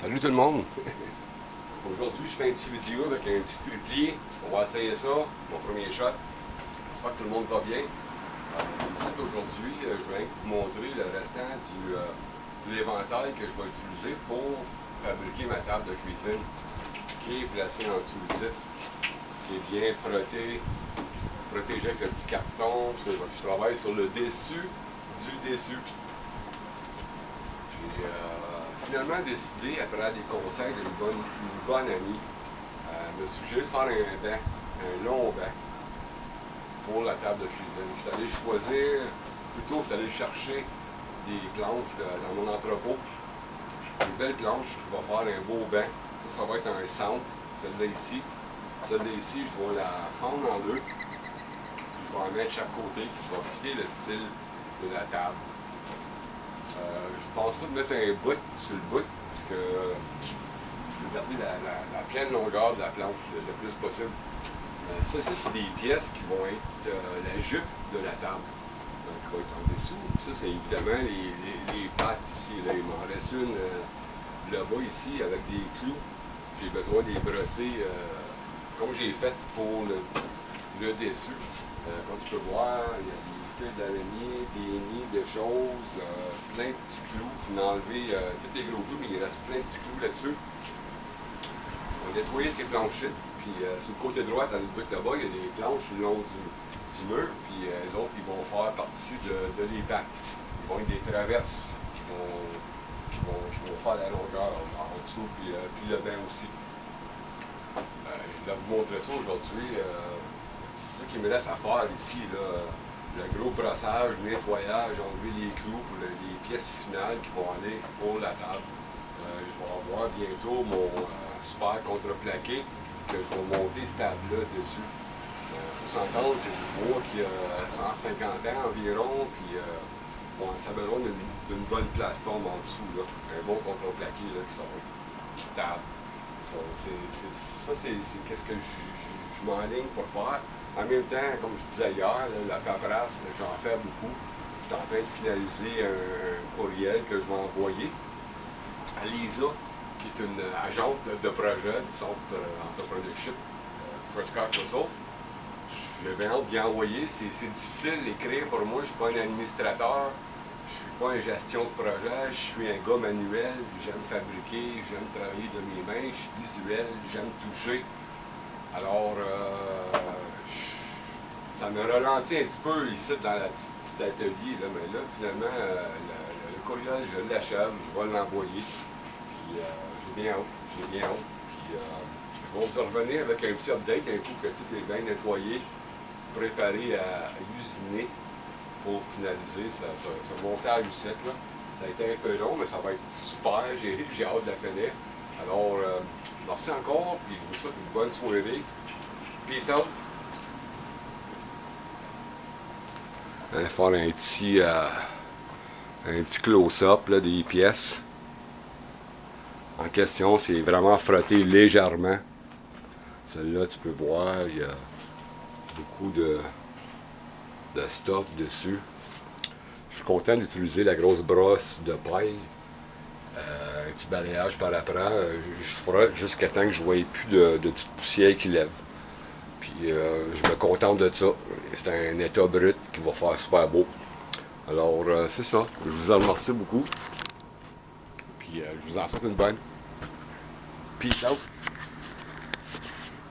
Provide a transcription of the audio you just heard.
Salut tout le monde! Aujourd'hui, je fais un petit vidéo avec un petit triplier. On va essayer ça, mon premier shot. J'espère que tout le monde va bien. Ici, aujourd'hui, je vais vous montrer le restant de l'éventail que je vais utiliser pour fabriquer ma table de cuisine, qui est placée en dessous du site, qui est bien frottée, protégée avec un petit carton, parce que je travaille sur le dessus du dessus. J'ai finalement décidé, après des conseils d'une bonne amie, me suggérer de faire un banc, un long banc, pour la table de cuisine. Je suis allé choisir, plutôt je suis allé chercher des planches dans mon entrepôt, une belle planche qui va faire un beau banc. Ça va être un centre, celle-là ici. Celle-là ici, je vais la fendre en deux, puis je vais en mettre chaque côté qui va fitter le style de la table. Je pense pas de mettre un bout sur le bout, parce que je veux garder la pleine longueur de la planche le plus possible. Ça, c'est des pièces qui vont être la jupe de la table, qui va être en dessous. Ça, c'est évidemment les pattes ici. Là. Il m'en reste une là-bas ici avec des clous. J'ai besoin de les brosser comme j'ai fait pour le dessus. Comme tu peux voir, il y a des fils d'araignée, des nids de choses, plein de petits clous. On a enlevé tous les gros clous, mais il reste plein de petits clous là-dessus. On va nettoyer ces planches-là. Puis sur le côté droit, dans le bout là-bas, il y a des planches le long du mur. Puis les autres, ils vont faire partie de les bacs. Ils vont être des traverses qui vont faire la longueur en dessous, puis le banc aussi. Je vais vous montrer ça aujourd'hui. C'est ça qui me reste à faire ici, là. Le gros brossage, nettoyage, enlever les clous pour les pièces finales qui vont aller pour la table. Je vais avoir bientôt mon super contreplaqué que je vais monter cette table-là dessus. Il faut s'entendre, c'est du bois qui a 150 ans environ, puis ça a besoin d'une bonne plateforme en dessous, là. Un bon contreplaqué là, qui sont stables. Ça, c'est qu'est-ce que je m'enligne pour faire. En même temps, comme je disais hier, là, la paperasse, j'en fais beaucoup. Je suis en train de finaliser un courriel que je vais envoyer à Lisa, qui est une agente de projet du centre entrepreneurship Prescott Russell. J'ai bien hâte d'y envoyer. C'est difficile d'écrire pour moi. Je ne suis pas un administrateur. Je ne suis pas un gestion de projet. Je suis un gars manuel. J'aime fabriquer. J'aime travailler de mes mains. Je suis visuel. J'aime toucher. Alors, ça me ralentit un petit peu ici dans le petit atelier. Là, mais là, finalement, le courriel, je l'achève. Je vais l'envoyer. Puis, j'ai bien hâte. Puis, je vais vous revenir avec un petit update, un coup que tout est bien nettoyé, préparé à usiner pour finaliser ce montage ici. Là. Ça a été un peu long, mais ça va être super. J'ai hâte de la finir. Alors, merci encore, puis je vous souhaite une bonne soirée. Peace out! On va faire un petit close-up des pièces. En question, c'est vraiment frotté légèrement. Celle-là, tu peux voir, il y a beaucoup de stuff dessus. Je suis content d'utiliser la grosse brosse de paille. Un petit balayage par après. Je frotte jusqu'à temps que je ne voie plus de petites poussières qui lèvent. Puis je me contente de ça. C'est un état brut qui va faire super beau. Alors, c'est ça. Je vous en remercie beaucoup. Puis je vous en souhaite une bonne. Peace out.